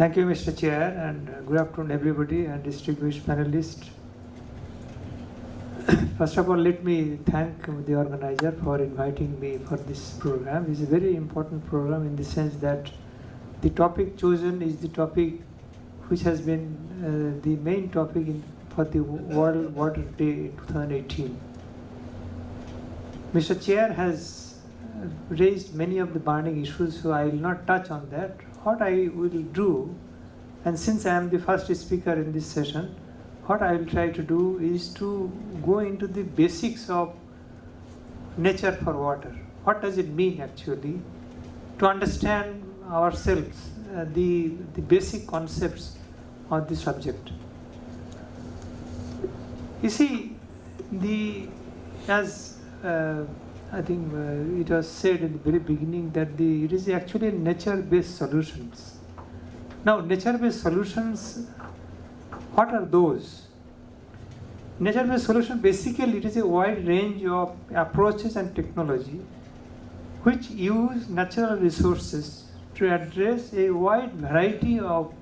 Thank you, Mr. Chair, and good afternoon, everybody, and distinguished panelists. First of all, let me thank the organizer for inviting me for this program. It's a very important program in the sense that the topic chosen is the topic which has been the main topic for the World Water Day 2018. Mr. Chair has raised many of the burning issues, so I will not touch on that. What I will do, and since I am the first speaker in this session, what I will try to do is to go into the basics of nature for water. What does it mean actually? To understand ourselves, the basic concepts of the subject. You see, as I think it was said in the very beginning that it is actually nature-based solutions. Now, nature-based solutions, what are those? Nature-based solution, basically it is a wide range of approaches and technology which use natural resources to address a wide variety of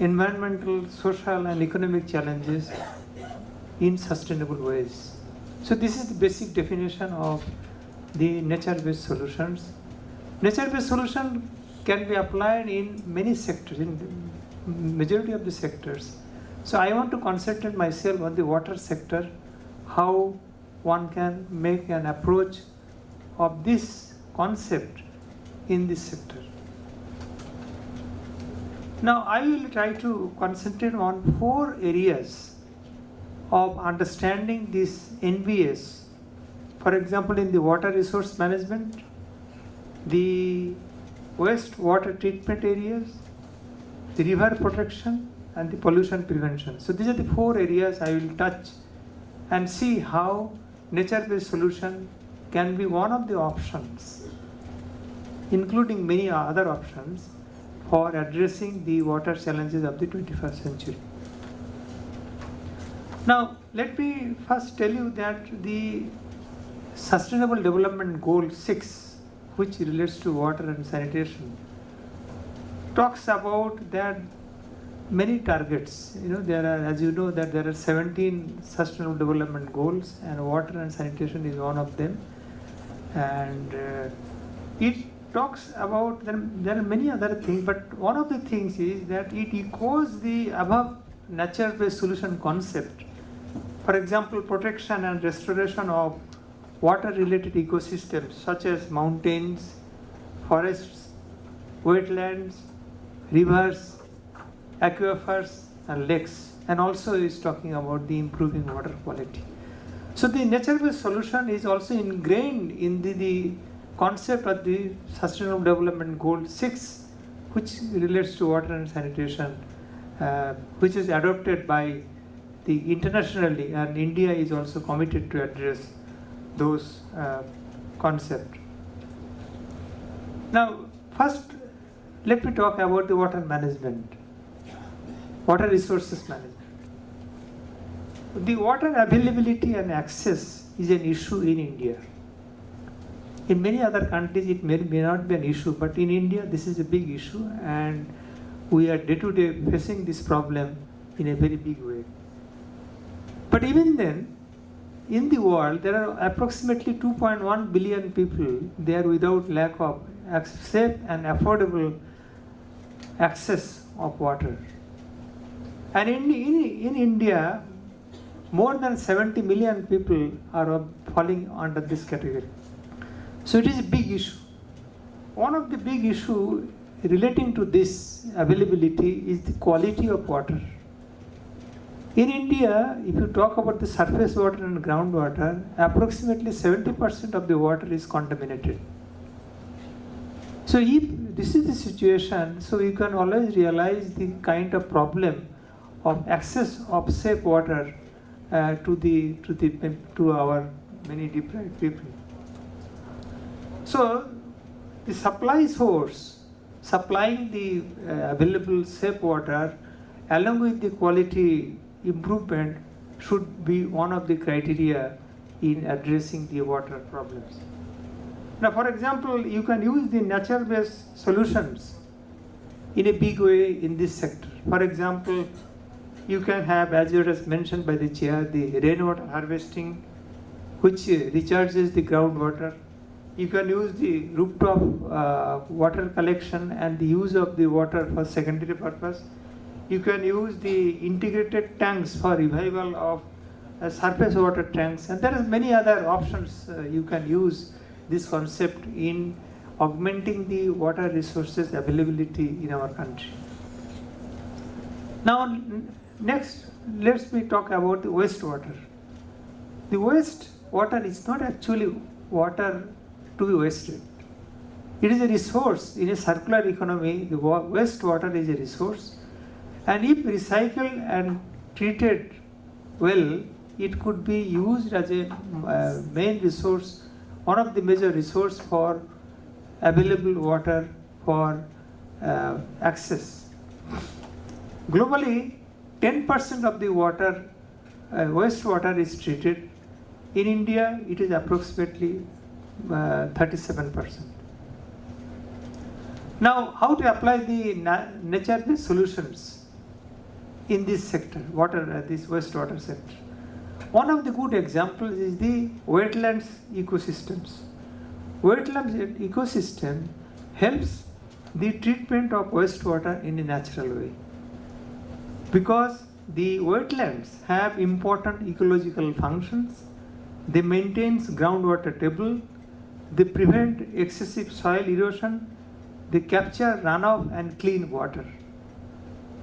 environmental, social and economic challenges in sustainable ways. So this is the basic definition of the nature-based solutions. Nature-based solution can be applied in many sectors, in the majority of the sectors. So I want to concentrate myself on the water sector, how one can make an approach of this concept in this sector. Now I will try to concentrate on 4 areas of understanding this NBS. For example, in the water resource management, the waste water treatment areas, the river protection, and the pollution prevention. So these are the 4 areas I will touch and see how nature-based solution can be one of the options, including many other options, for addressing the water challenges of the 21st century. Now, let me first tell you that the Sustainable Development Goal 6, which relates to water and sanitation, talks about that many targets. There are, as you know, that there are 17 Sustainable Development Goals, and water and sanitation is one of them. And it talks about, there are many other things, but one of the things is that it echoes the above nature-based solution concept. For example, protection and restoration of water-related ecosystems such as mountains, forests, wetlands, rivers, aquifers, and lakes, and also is talking about the improving water quality. So the nature-based solution is also ingrained in the concept of the Sustainable Development Goal 6, which relates to water and sanitation, which is adopted by the internationally, and India is also committed to address those concepts. Now, first, let me talk about the water management, water resources management. The water availability and access is an issue in India. In many other countries, it may not be an issue, but in India, this is a big issue, and we are day to day facing this problem in a very big way. But even then, in the world, there are approximately 2.1 billion people there without lack of safe and affordable access of water. And in India, more than 70 million people are falling under this category. So it is a big issue. One of the big issues relating to this availability is the quality of water. In India, if you talk about the surface water and groundwater, approximately 70% of the water is contaminated. So if this is the situation, so you can always realize the kind of problem of access of safe water to our many deprived people. So the supply source, supplying the available safe water along with the quality improvement should be one of the criteria in addressing the water problems. Now, for example, you can use the nature-based solutions in a big way in this sector. For example, you can have, as you was mentioned by the chair, the rainwater harvesting, which recharges the groundwater. You can use the rooftop water collection and the use of the water for secondary purpose. You can use the integrated tanks for revival of surface water tanks, and there are many other options. You can use this concept in augmenting the water resources availability in our country. Now, next, let's me talk about the wastewater. The wastewater is not actually water to be wasted. It is a resource. In a circular economy, the wastewater is a resource, and if recycled and treated well, it could be used as a main resource, one of the major resource for available water for access. Globally, 10% of the water, wastewater is treated. In India, it is approximately 37%. Now, how to apply the nature-based solutions in this sector, this wastewater sector? One of the good examples is the wetlands ecosystems. Wetlands ecosystem helps the treatment of wastewater in a natural way, because the wetlands have important ecological functions. They maintain groundwater table, they prevent excessive soil erosion, they capture runoff and clean water.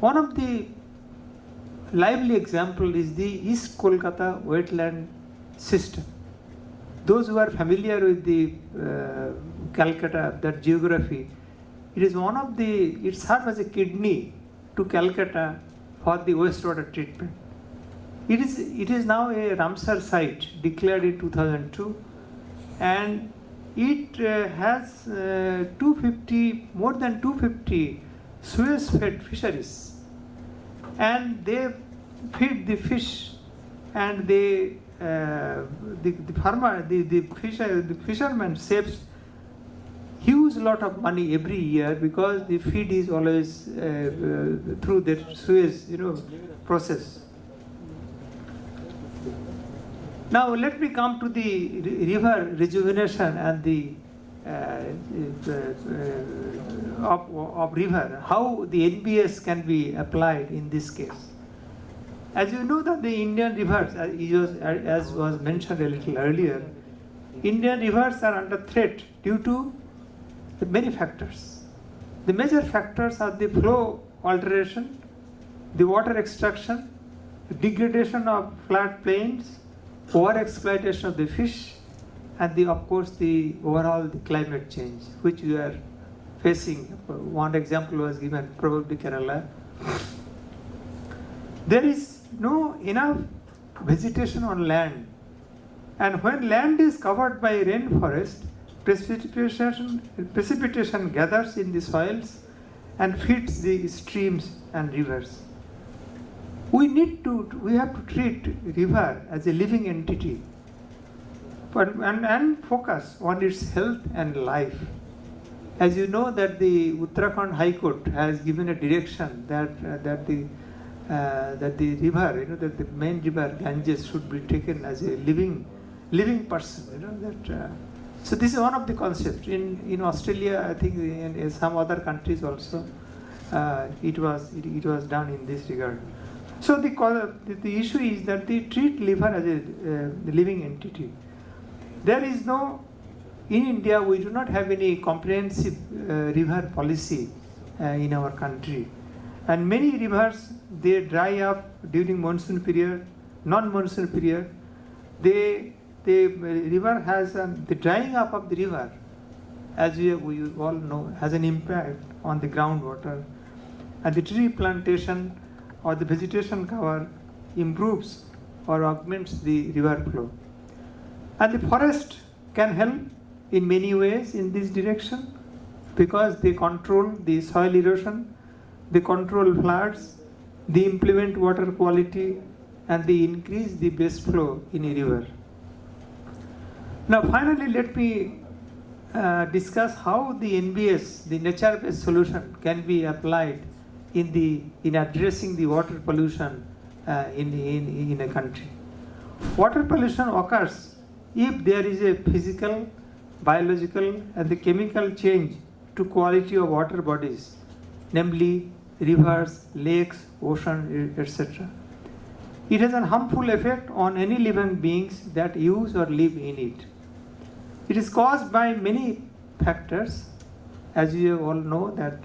One of the lively example is the East Kolkata wetland system. Those who are familiar with the Calcutta, that geography, it is one of the, it serves as a kidney to Calcutta for the wastewater treatment. It is now a Ramsar site declared in 2002, and it has more than 250 sewage-fed fisheries, and they feed the fish, and the fisherman saves huge lot of money every year, because the feed is always through the sewage process. Now let me come to the river rejuvenation and the of river, how the NBS can be applied in this case. As you know that the Indian rivers, as was mentioned a little earlier, Indian rivers are under threat due to many factors. The major factors are the flow alteration, the water extraction, the degradation of flat plains, over-exploitation of the fish, and of course the overall the climate change, which we are facing. One example was given, probably Kerala. There is no enough vegetation on land, and when land is covered by rainforest, precipitation gathers in the soils and feeds the streams and rivers. We have to treat river as a living entity, and focus on its health and life. As you know that the Uttarakhand High Court has given a direction that the river, that the main river Ganges should be taken as a living person. So this is one of the concepts. In Australia, I think in some other countries also, it was done in this regard. So the issue is that they treat river as a living entity. There is no, in India we do not have any comprehensive river policy in our country, and many rivers, they dry up during monsoon period, non-monsoon period. The river has the drying up of the river, as we all know, has an impact on the groundwater, and the tree plantation or the vegetation cover improves or augments the river flow. And the forest can help in many ways in this direction, because they control the soil erosion, they control floods, they implement water quality, and they increase the base flow in a river. Now finally, let me discuss how the NBS, the nature-based solution, can be applied in addressing the water pollution in a country. Water pollution occurs if there is a physical, biological, and the chemical change to quality of water bodies, namely rivers, lakes, ocean, etc. It has a harmful effect on any living beings that use or live in it. It is caused by many factors, as you all know that,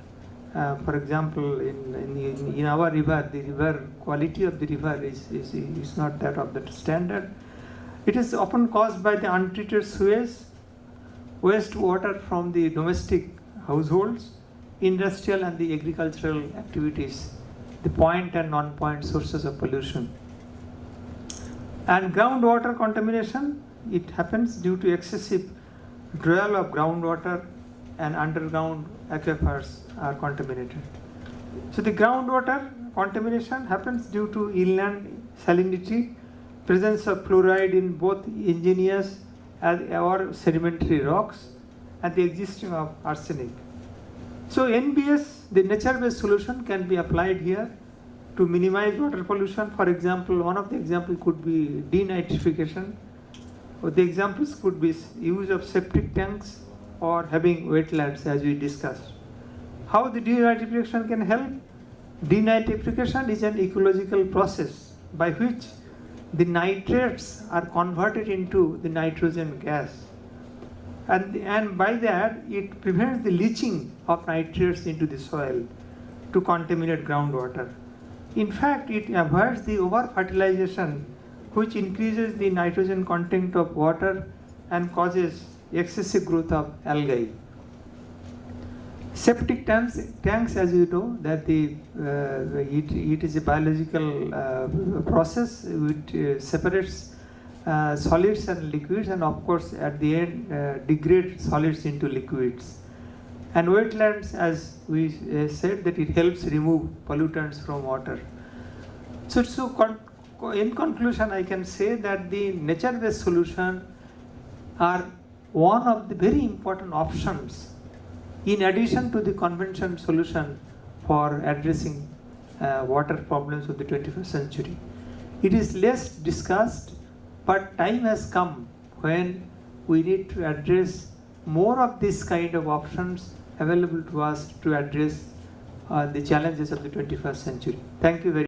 for example, in our river, the river quality of the river is not that of the standard. It is often caused by the untreated sewage, wastewater from the domestic households, industrial and the agricultural activities, the point and non-point sources of pollution. And groundwater contamination, it happens due to excessive drawal of groundwater and underground aquifers are contaminated. So the groundwater contamination happens due to inland salinity, presence of fluoride in both igneous or sedimentary rocks, and the existence of arsenic. So NBS, the nature-based solution, can be applied here to minimize water pollution. For example, one of the examples could be denitrification. Or the examples could be use of septic tanks or having wetlands, as we discussed. How the denitrification can help? Denitrification is an ecological process by which the nitrates are converted into the nitrogen gas. And by that, it prevents the leaching of nitrates into the soil to contaminate groundwater. In fact, it avoids the over-fertilization, which increases the nitrogen content of water and causes excessive growth of algae. Septic tanks, as you know, that it is a biological process which separates solids and liquids, and of course at the end degrades solids into liquids. And wetlands, as we said, that it helps remove pollutants from water. So in conclusion, I can say that the nature-based solution are one of the very important options in addition to the conventional solution for addressing water problems of the 21st century. It is less discussed, but time has come when we need to address more of this kind of options available to us to address the challenges of the 21st century. Thank you very much.